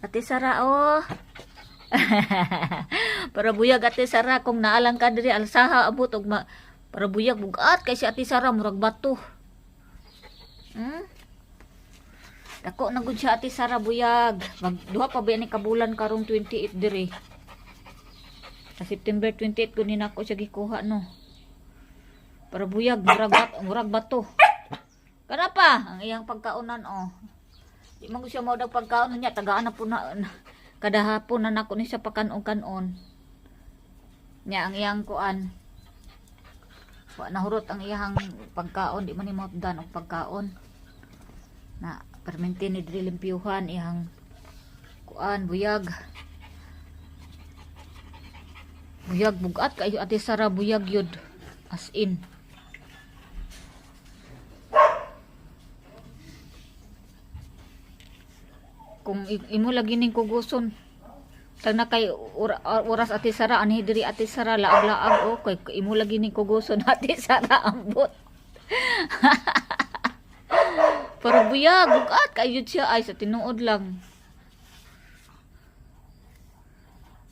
Ate Sara, oh. Para buyag Ate Sara kung naalang ka diri alsaha abot og para buyag bugat kay si Ate Sara murag bato. Dako na gud siya Ate Sara buyag. Magduha pa ba ni kabulan karong 28 diri. Sa September 28 kunin ako siya gikuha no. Para buyag murag bato. Kana pa ang iyang pagkaunan oh. Di man siya mao dag pagkaon niya tagaan na po na kada hapon na nako ni siya pakanon-kanon. Nya ang iyang kuan. Wa nahurot ang iyang pagkaon di man ni mautdan og pagkaon. Na permente ni diri limpyuhan iyang kuan buyag. Buyag bugat kayo Ate Sara buyag yun. As in. Kung imo lagi ning kuguson tag na kay oras Ate Sara anhi diri Ate Sara laag-laag o kay imo lagi ning kuguson Ate Sara ambot. Pero buyag bugat kayo siya ay sa tinuod lang.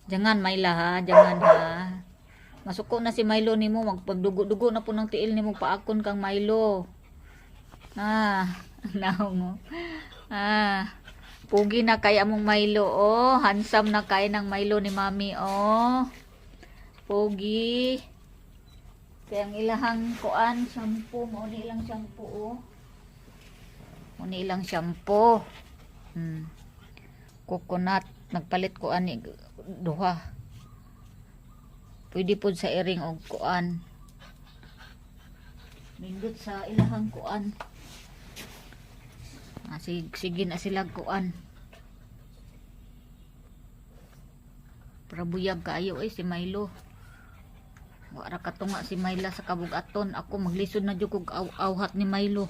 Jangan Mayla ha, jangan ha. Masuko na si Milo nimo magpagdugo-dugo na po ng tiil nimo paakon kang Milo. Naong mo. Pugi na kay among Milo, oh. Handsome na kay ng Milo ni Mami, oh. Pugi. Kaya ang ilahang kuan, shampoo. Mauni ilang shampoo, oh. Mauni ilang shampoo. Coconut. Nagpalit kuan ni duha. Pwede po sa iring og kuan. Nindot sa ilahang kuan. Sige na sila kuan. Para buyag kaayo si Milo. Wala katunga si Mayla sa kabugaton. Ako maglisod na jud kog awhat ni Milo.